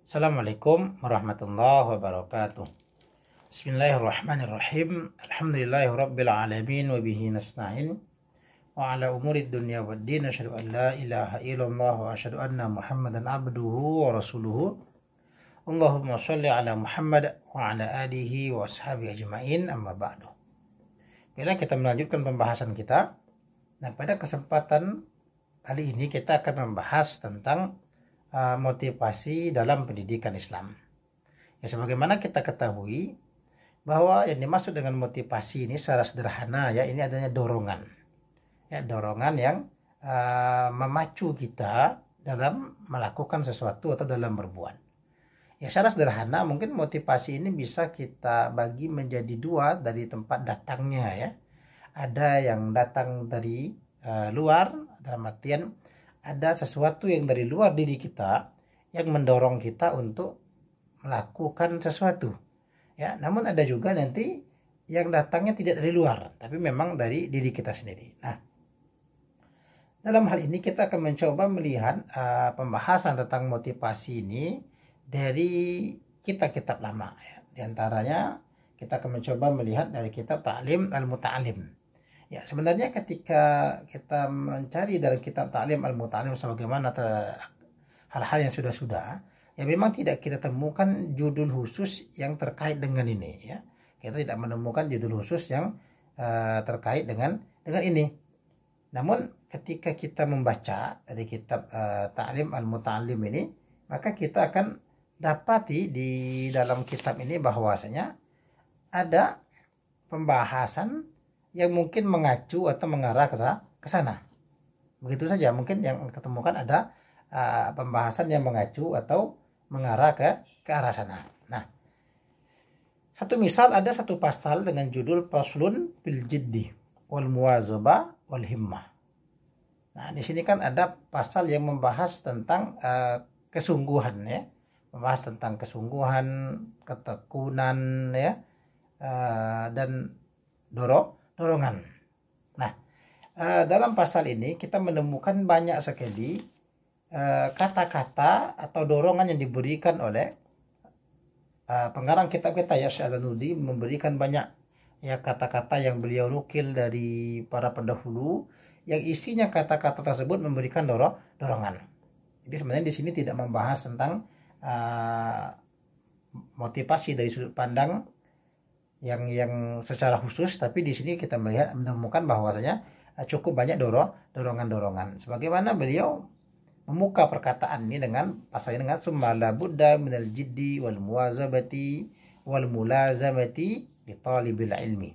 Assalamualaikum warahmatullahi wabarakatuh. Bismillahirrahmanirrahim. Alhamdulillahirabbil alamin wa bihi nasta'in wa ala umurid dunya waddin. Asyhadu an la ilaha illallah wa asyhadu anna Muhammadan abduhu wa rasuluhu. Allahumma shalli ala Muhammad wa ala alihi wa ashabihi ajmain, amma ba'du. Bila kita melanjutkan pembahasan kita, dan pada kesempatan kali ini kita akan membahas tentang motivasi dalam pendidikan Islam. Ya, sebagaimana kita ketahui bahwa yang dimaksud dengan motivasi ini secara sederhana ya, ini adanya dorongan. Ya, dorongan yang memacu kita dalam melakukan sesuatu atau dalam berbuat. Ya, secara sederhana mungkin motivasi ini bisa kita bagi menjadi dua dari tempat datangnya ya. Ada yang datang dari luar, dalam artian ada sesuatu yang dari luar diri kita yang mendorong kita untuk melakukan sesuatu ya. Namun ada juga nanti yang datangnya tidak dari luar tapi memang dari diri kita sendiri. Nah, dalam hal ini kita akan mencoba melihat pembahasan tentang motivasi ini dari kitab-kitab lama ya. Di antaranya kita akan mencoba melihat dari kitab Ta'lim al-Muta'allim. Ya, sebenarnya ketika kita mencari dalam kitab Ta'lim al-Muta'allim sebagaimana hal-hal yang sudah-sudah, ya memang tidak kita temukan judul khusus yang terkait dengan ini ya. Kita tidak menemukan judul khusus yang terkait dengan ini. Namun ketika kita membaca dari kitab Ta'lim al-Muta'allim ini, maka kita akan dapati di dalam kitab ini bahwasanya ada pembahasan yang mungkin mengacu atau mengarah ke sana. Begitu saja mungkin yang kita temukan ada pembahasan yang mengacu atau mengarah ke arah sana. Nah, satu misal ada satu pasal dengan judul Faslun fil Jiddi wal Muwazabah wal Himmah. Nah, di sini kan ada pasal yang membahas tentang kesungguhan ya. Membahas tentang kesungguhan, ketekunan ya, dan dorongan. Nah, dalam pasal ini kita menemukan banyak sekali kata-kata atau dorongan yang diberikan oleh pengarang kitab kita ya, Syekh Al-Nudi memberikan banyak ya kata-kata yang beliau nukil dari para pendahulu yang isinya kata-kata tersebut memberikan dorongan. Jadi sebenarnya di sini tidak membahas tentang motivasi dari sudut pandang yang secara khusus, tapi di sini kita menemukan bahwasanya cukup banyak dorongan-dorongan. Sebagaimana beliau membuka perkataan ini dengan pasal ini dengan summa la budda minal jiddi wal muwazabati wal mulazamati li talibil ilmi.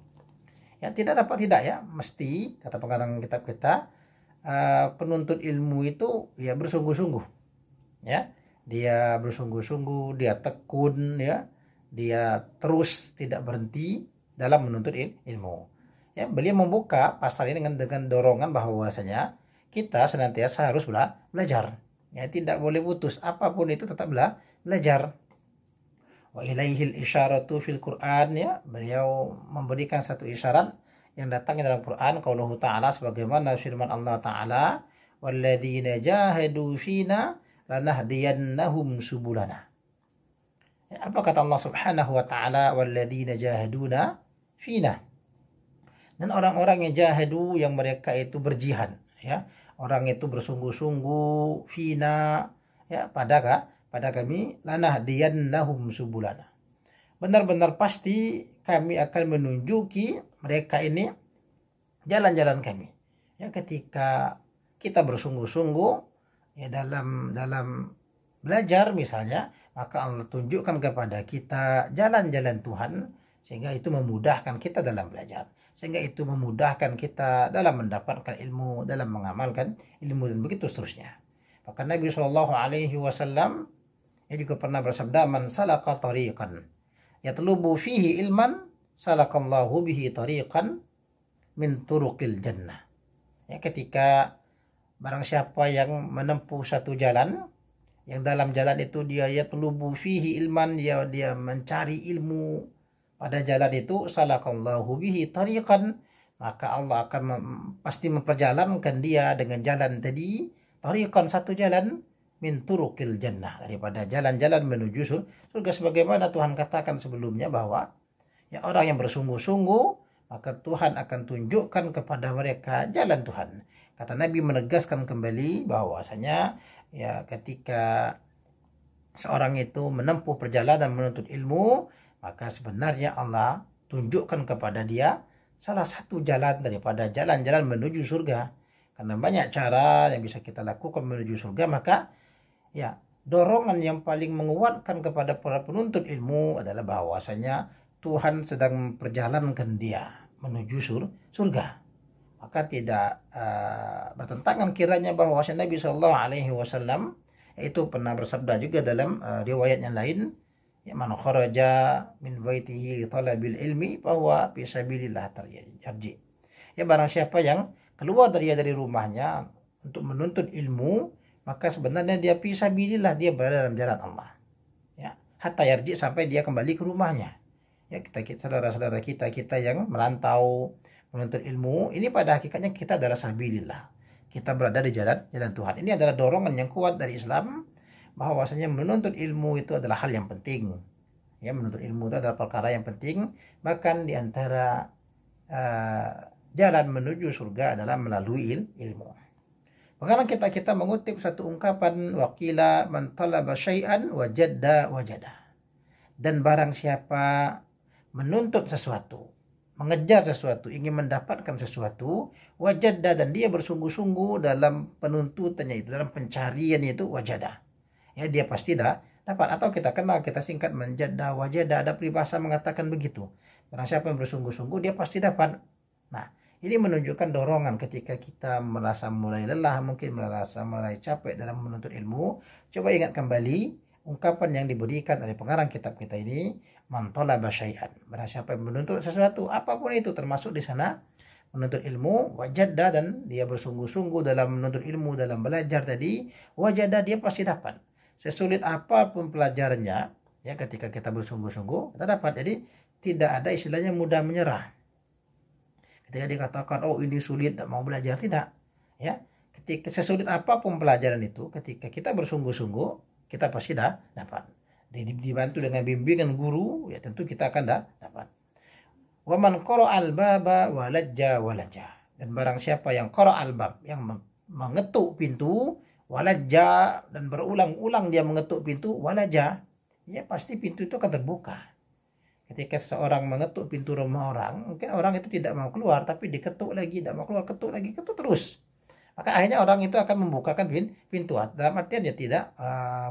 Ya, tidak dapat tidak ya, mesti kata pengarang kitab kita penuntut ilmu itu ya bersungguh-sungguh. Ya, dia bersungguh-sungguh, dia tekun ya. Dia terus tidak berhenti dalam menuntut ilmu. Ya, beliau membuka pasal ini dengan dorongan bahwasanya kita senantiasa harus belajar. Ya, tidak boleh putus, apapun itu tetap belajar. Wa ilaihil isyaratu fil Qur'an ya, beliau memberikan satu isyarat yang datang dalam Quran, qauluhu ta'ala, sebagaimana firman Allah Ta'ala, walladzina jahadu fina lanahdiyannahum subulana. Apa kata Allah Subhanahu wa taala, walladzina jahaduna fina. Dan orang-orang yang jahadu, yang mereka itu berjihad ya. Orang itu bersungguh-sungguh fina ya pada kami, lanahdiyannahum subulana. Benar-benar pasti kami akan menunjuki mereka ini jalan-jalan kami. Ya, ketika kita bersungguh-sungguh ya dalam belajar misalnya, maka Allah tunjukkan kepada kita jalan-jalan Tuhan sehingga itu memudahkan kita dalam belajar, sehingga itu memudahkan kita dalam mendapatkan ilmu, dalam mengamalkan ilmu, dan begitu seterusnya. Maka Nabi Shallallahu Alaihi Wasallam juga pernah bersabda, man salaka tariqan yatlubu fihi ilman salakallahu bihi tariqan min turuqil jannah. Ya, ketika barang siapa yang menempuh satu jalan, yang dalam jalan itu dia yatlubu fihi ilman, dia mencari ilmu pada jalan itu, salakallahu bihi tariqan, maka Allah akan pasti memperjalankan dia dengan jalan tadi, tariqan satu jalan, min turuqil jannah, daripada jalan-jalan menuju surga, sebagaimana Tuhan katakan sebelumnya bahwa ya orang yang bersungguh-sungguh maka Tuhan akan tunjukkan kepada mereka jalan Tuhan. Kata Nabi menegaskan kembali bahwasanya ya ketika seorang itu menempuh perjalanan menuntut ilmu, maka sebenarnya Allah tunjukkan kepada dia salah satu jalan daripada jalan-jalan menuju surga. Karena banyak cara yang bisa kita lakukan menuju surga, maka ya dorongan yang paling menguatkan kepada para penuntut ilmu adalah bahwasanya Tuhan sedang memperjalankan dia menuju surga. Maka tidak bertentangan kiranya bahwasanya Nabi Shallallahu Alaihi Wasallam itu pernah bersabda juga dalam riwayat yang lain, ya, man kharaja min baitihi li talabil ilmi bahwa fi sabilillah yarji. Ya, barang siapa yang keluar dari rumahnya untuk menuntut ilmu, maka sebenarnya dia fi sabilillah, dia berada dalam jalan Allah. Ya, hatta yarji, sampai dia kembali ke rumahnya. Ya, kita saudara-saudara kita yang merantau menuntut ilmu, ini pada hakikatnya kita adalah sabilillah. Kita berada di jalan Tuhan. Ini adalah dorongan yang kuat dari Islam bahwasanya menuntut ilmu itu adalah hal yang penting. Ya, menuntut ilmu itu adalah perkara yang penting. Bahkan di antara jalan menuju surga adalah melalui ilmu. Bahkan kita mengutip satu ungkapan, waqila man talaba syai'an wajada. Dan barang siapa menuntut sesuatu, mengejar sesuatu, ingin mendapatkan sesuatu, wajada, dan dia bersungguh-sungguh dalam penuntutannya itu, dalam pencariannya itu, wajada. Ya, dia pasti dapat. Atau kita kenal, kita singkat menjada, wajada, ada peribahasa mengatakan begitu. Barang siapa yang bersungguh-sungguh, dia pasti dapat. Nah, ini menunjukkan dorongan ketika kita merasa mulai lelah, mungkin merasa mulai capek dalam menuntut ilmu. Coba ingat kembali ungkapan yang diberikan oleh pengarang kitab kita ini, man talaba syai'an, barang siapa yang menuntut sesuatu, apapun itu, termasuk di sana menuntut ilmu, wajada, dan dia bersungguh-sungguh dalam menuntut ilmu, dalam belajar tadi, wajada, dia pasti dapat. Sesulit apapun pelajarannya, ya, ketika kita bersungguh-sungguh, kita dapat. Jadi tidak ada istilahnya mudah menyerah. Ketika dikatakan, oh ini sulit, tidak mau belajar, tidak. Ya, ketika sesulit apapun pelajaran itu, ketika kita bersungguh-sungguh, kita pasti dapat. Dibantu dengan bimbingan guru, ya tentu kita akan dapat. Wa man qara'al baba walajja. Dan barang siapa yang qara'al bab, yang mengetuk pintu, walajja, dan berulang-ulang dia mengetuk pintu, walajja, ya pasti pintu itu akan terbuka. Ketika seseorang mengetuk pintu rumah orang, mungkin orang itu tidak mau keluar, tapi diketuk lagi, tidak mau keluar, ketuk lagi, ketuk terus. Maka akhirnya orang itu akan membukakan pintu. Dalam artian dia tidak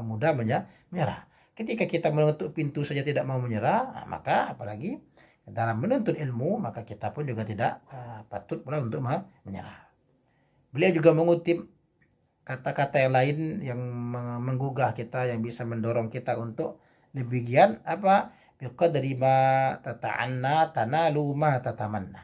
mudah menyerah. Ketika kita mengetuk pintu saja tidak mau menyerah, maka apalagi dalam menuntut ilmu, maka kita pun juga tidak patut pula untuk menyerah. Beliau juga mengutip kata-kata yang lain yang menggugah kita, yang bisa mendorong kita untuk lebih giat, apa? Biqadri ma tata'anna tanalu ma tatamanna.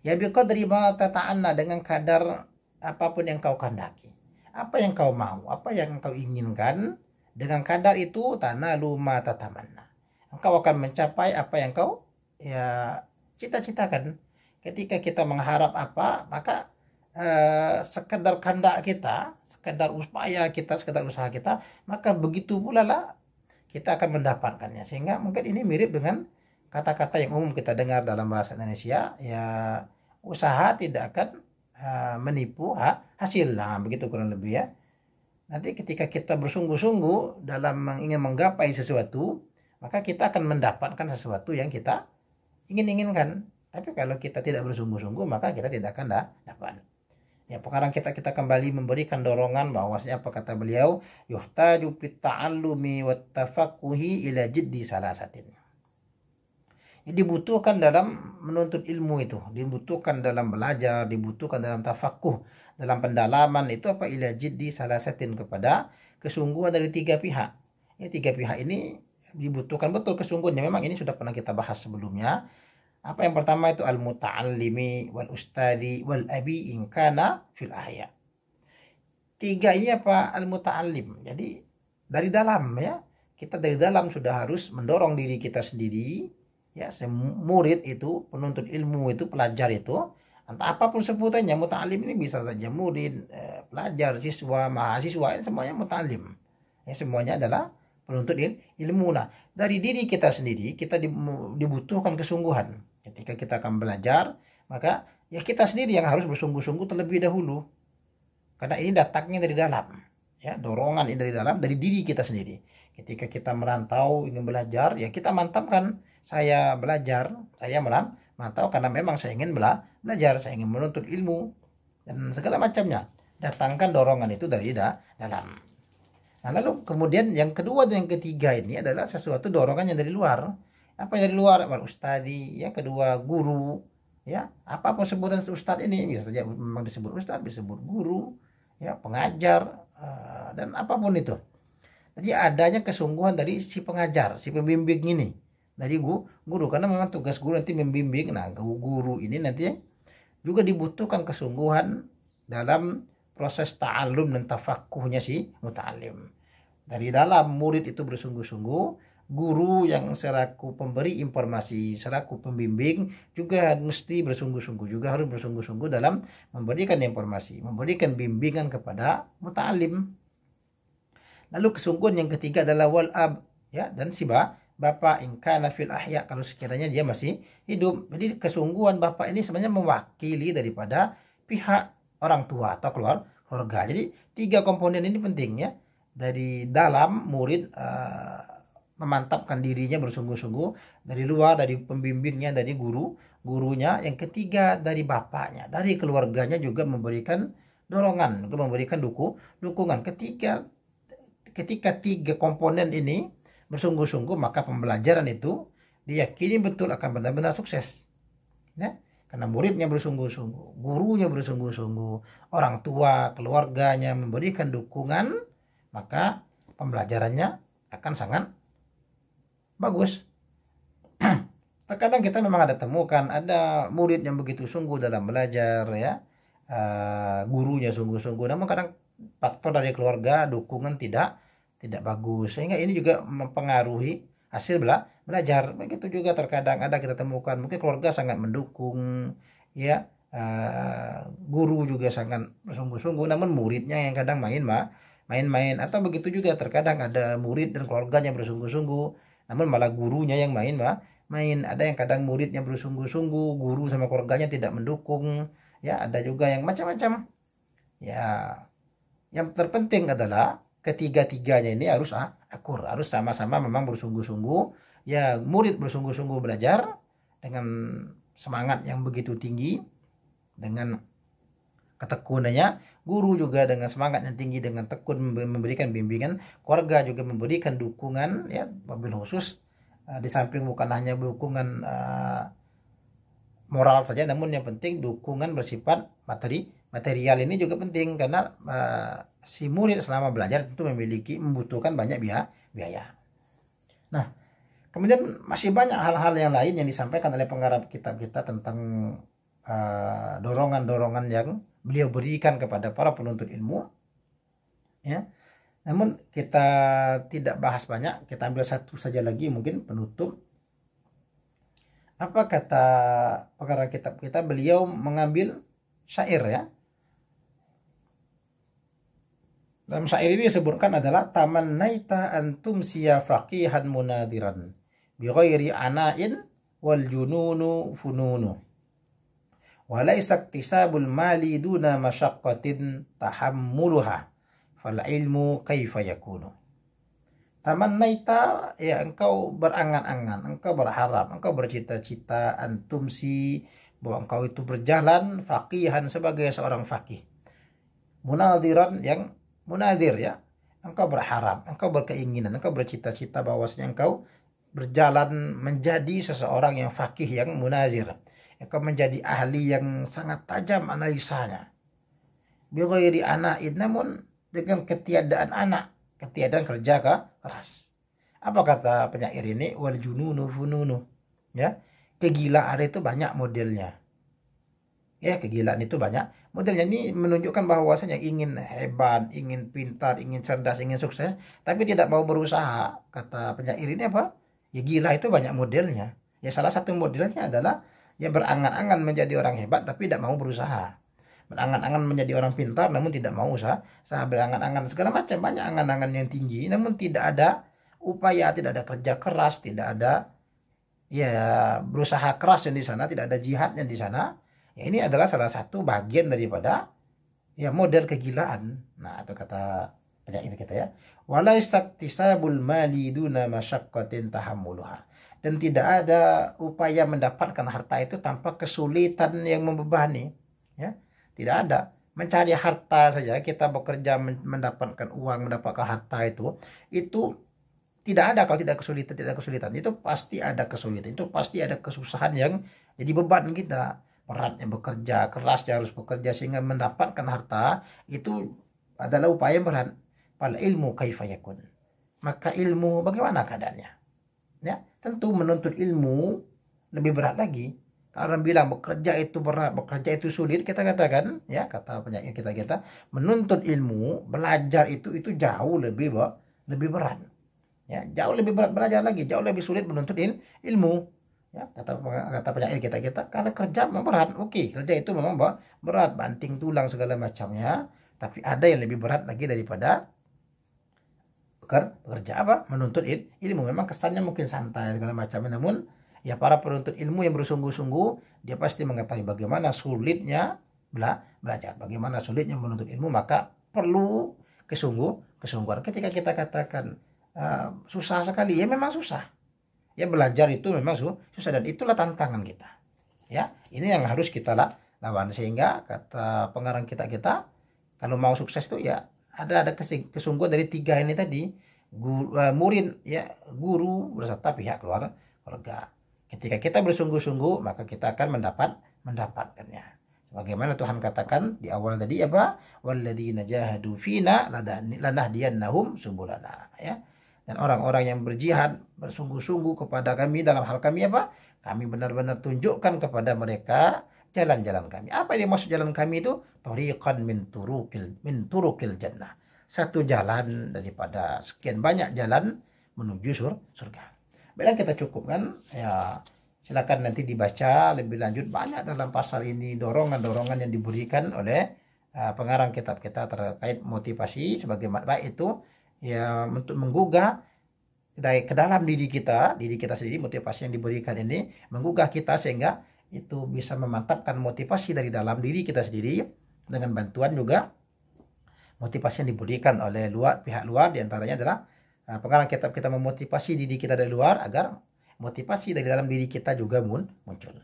Ya, biqadri ma tata'anna, dengan kadar apapun yang kau kehendaki. Apa yang kau mau, apa yang kau inginkan, dengan kadar itu tanalu ma tatamanna. Engkau akan mencapai apa yang kau ya cita-citakan. Ketika kita mengharap apa, maka sekedar kehendak kita, sekedar upaya kita, sekedar usaha kita, maka begitu pula lah kita akan mendapatkannya. Sehingga mungkin ini mirip dengan kata-kata yang umum kita dengar dalam bahasa Indonesia, ya usaha tidak akan menipu hasil. Nah, begitu kurang lebih ya. Nanti ketika kita bersungguh-sungguh dalam ingin menggapai sesuatu, maka kita akan mendapatkan sesuatu yang kita inginkan. Tapi kalau kita tidak bersungguh-sungguh, maka kita tidak akan dapat. Ya, sekarang kita kembali memberikan dorongan bahwasanya apa kata beliau, yuhtaju fit ta'allumi wat tafaqquhi ila jiddi salasatin. Dibutuhkan dalam menuntut ilmu itu, dibutuhkan dalam belajar, dibutuhkan dalam tafaqquh, dalam pendalaman itu apa, ila jiddi salasatin, kepada kesungguhan dari tiga pihak. Ya, tiga pihak ini dibutuhkan betul kesungguhannya. Memang ini sudah pernah kita bahas sebelumnya. Apa yang pertama itu al-muta'allimi wal ustadi wal abi in kana fil ahya. Tiga ini apa, al-muta'allim. Jadi dari dalam, ya, kita dari dalam sudah harus mendorong diri kita sendiri, ya, murid itu, penuntut ilmu itu, pelajar itu, Entah apapun sebutannya, muta'alim ini bisa saja murid, pelajar, siswa, mahasiswa, semuanya muta'alim. Ya, semuanya adalah penuntut ilmu. Nah, dari diri kita sendiri, kita dibutuhkan kesungguhan. Ketika kita akan belajar, maka ya kita sendiri yang harus bersungguh-sungguh terlebih dahulu. Karena ini datangnya dari dalam. Ya, dorongan ini dari dalam, dari diri kita sendiri. Ketika kita merantau, ingin belajar, ya kita mantapkan. Saya belajar, saya merantau karena memang saya ingin belajar, saya ingin menuntut ilmu, dan segala macamnya. Datangkan dorongan itu dari dalam. Nah, lalu kemudian yang kedua dan yang ketiga ini adalah sesuatu dorongan yang dari luar. Apa yang dari luar? Ustadi, ya, kedua guru, ya, apapun sebutan ustadz ini, bisa saja memang disebut ustadz, disebut guru, ya, pengajar, dan apapun itu. Jadi adanya kesungguhan dari si pengajar, si pembimbing ini, dari guru, karena memang tugas guru nanti membimbing. Nah, guru ini nanti juga dibutuhkan kesungguhan dalam proses ta'allum dan tafakuhnya si muta'alim. Dari dalam murid itu bersungguh-sungguh, guru yang selaku pemberi informasi, selaku pembimbing juga mesti bersungguh-sungguh, juga harus bersungguh-sungguh dalam memberikan informasi, memberikan bimbingan kepada muta'alim. Lalu kesungguhan yang ketiga adalah wal ab, ya, dan si bapak in kana fil ahya, kalau sekiranya dia masih hidup. Jadi kesungguhan bapak ini sebenarnya mewakili daripada pihak orang tua atau keluarga. Jadi tiga komponen ini penting, ya. Dari dalam murid memantapkan dirinya bersungguh-sungguh, dari luar dari pembimbingnya, dari gurunya, yang ketiga dari bapaknya, dari keluarganya juga memberikan dorongan, juga memberikan dukungan. Ketika tiga komponen ini bersungguh-sungguh, maka pembelajaran itu diyakini betul akan benar-benar sukses, ya. Karena muridnya bersungguh-sungguh, gurunya bersungguh-sungguh, orang tua, keluarganya memberikan dukungan, maka pembelajarannya akan sangat bagus. Terkadang kita memang ada temukan ada murid yang begitu sungguh dalam belajar, ya, gurunya sungguh-sungguh, namun kadang faktor dari keluarga dukungan tidak bagus, sehingga ini juga mempengaruhi hasil belajar. Begitu juga terkadang ada kita temukan mungkin keluarga sangat mendukung, ya, guru juga sangat bersungguh-sungguh, namun muridnya yang kadang main-main. Atau begitu juga terkadang ada murid dan keluarganya bersungguh-sungguh, namun malah gurunya yang main. Ada yang kadang muridnya bersungguh-sungguh, guru sama keluarganya tidak mendukung, ya. Ada juga yang macam-macam, ya. Yang terpenting adalah ketiga-tiganya ini harus akur, harus sama-sama memang bersungguh-sungguh, ya. Murid bersungguh-sungguh belajar dengan semangat yang begitu tinggi, dengan ketekunannya, guru juga dengan semangat yang tinggi, dengan tekun memberikan bimbingan, keluarga juga memberikan dukungan, ya, mobil khusus, di samping bukan hanya dukungan moral saja, namun yang penting dukungan bersifat material ini juga penting, karena si murid selama belajar tentu membutuhkan banyak biaya. Nah, kemudian masih banyak hal-hal yang lain yang disampaikan oleh pengarang kitab kita tentang dorongan-dorongan yang beliau berikan kepada para penuntut ilmu, ya. Namun kita tidak bahas banyak, kita ambil satu saja lagi mungkin penutup. Apa kata pengarang kitab kita? Beliau mengambil syair, ya. Dalam syair ini disebutkan adalah tamannaita antum siya faqihan munadiran bi ghairi ana'in wal jununu fununu wa laysa iktisabul mali duna masyaqqatin tahammuluha fal ilmu kaifa yakunu. Tamannaita, ya, engkau berangan-angan, engkau berharap, engkau bercita-cita, antum si, bahwa engkau itu berjalan faqihan sebagai seorang faqih, munadiran, yang munadir, ya. Engkau berharap, engkau berkeinginan, engkau bercita-cita bahwasanya engkau berjalan menjadi seseorang yang faqih, yang munazir. Engkau menjadi ahli yang sangat tajam analisanya. Bi ghairi ana'in, namun dengan ketiadaan anak, ketiadaan kerja keras. Apa kata penyair ini? Wal jununu fununu, ya. Kegilaan itu banyak modelnya, ya. Kegilaan itu banyak modelnya. Ini menunjukkan bahwasanya ingin hebat, ingin pintar, ingin cerdas, ingin sukses, tapi tidak mau berusaha. Kata penyair ini apa? Ya, gila itu banyak modelnya. Ya, salah satu modelnya adalah, Ya berangan-angan menjadi orang hebat tapi tidak mau berusaha. Berangan-angan menjadi orang pintar namun tidak mau usaha. Berangan-angan segala macam, banyak angan-angan yang tinggi namun tidak ada upaya, tidak ada kerja keras, tidak ada ya berusaha keras yang di sana, tidak ada jihadnya di sana. Ya ini adalah salah satu bagian daripada ya model kegilaan. Nah, itu kata penyair kita ya. Wala istaktisabul mali duna masyaqqatin tahammuluha. Dan tidak ada upaya mendapatkan harta itu tanpa kesulitan yang membebani, ya. Tidak ada. Mencari harta saja, kita bekerja mendapatkan uang, mendapatkan harta itu tidak ada kalau tidak kesulitan. Itu pasti ada kesulitan, itu pasti ada kesusahan yang jadi beban kita. Beratnya bekerja, kerasnya harus bekerja sehingga mendapatkan harta itu adalah upaya berat. Fal ilmu kaifa yakun. Maka ilmu bagaimana keadaannya? Ya, tentu menuntut ilmu lebih berat lagi. Karena bilang bekerja itu berat, bekerja itu sulit, kita katakan ya, kata penyair kita menuntut ilmu, belajar itu jauh lebih berat. Ya, jauh lebih berat belajar lagi, jauh lebih sulit menuntut ilmu. Ya, kata penyair kita karena kerja memang berat. Oke, kerja itu memang berat, banting tulang segala macamnya, tapi ada yang lebih berat lagi daripada bekerja apa? Menuntut ilmu. Memang kesannya mungkin santai segala macamnya, namun ya para penuntut ilmu yang bersungguh-sungguh dia pasti mengetahui bagaimana sulitnya belajar, bagaimana sulitnya menuntut ilmu, maka perlu kesungguhan. Ketika kita katakan susah sekali, ya memang susah. Ya belajar itu memang susah dan itulah tantangan kita. Ya, ini yang harus kita lawan, sehingga kata pengarang kita kalau mau sukses itu ya ada kesungguhan dari tiga ini tadi. Murid ya, guru beserta pihak keluarga. Ketika kita bersungguh-sungguh maka kita akan mendapatkannya. Sebagaimana Tuhan katakan di awal tadi apa? Walladzina jahadu fina lanahdiyannahum subulana, ya. Dan orang-orang yang berjihad bersungguh-sungguh kepada kami dalam hal kami apa? Kami benar-benar tunjukkan kepada mereka jalan-jalan kami. Apa yang maksud jalan kami itu? Tariqan min turukil jannah. Satu jalan daripada sekian banyak jalan menuju surga. Baiklah, kita cukupkan. Ya, silakan nanti dibaca lebih lanjut, banyak dalam pasal ini dorongan-dorongan yang diberikan oleh pengarang kitab kita terkait motivasi sebagai baik itu ya untuk menggugah dari ke dalam diri kita sendiri. Motivasi yang diberikan ini menggugah kita sehingga itu bisa memantapkan motivasi dari dalam diri kita sendiri dengan bantuan juga motivasi yang diberikan oleh pihak luar. Diantaranya adalah pengarang kitab kita memotivasi diri kita dari luar agar motivasi dari dalam diri kita juga muncul.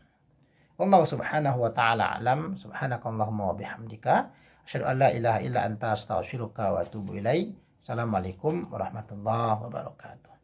Allah subhanahu wa ta'ala alam. Subhanakallahumma wa bihamdika asyhadu an la ilaha illa anta astaghfiruka wa atubu ilaik. Assalamualaikum warahmatullahi wabarakatuh.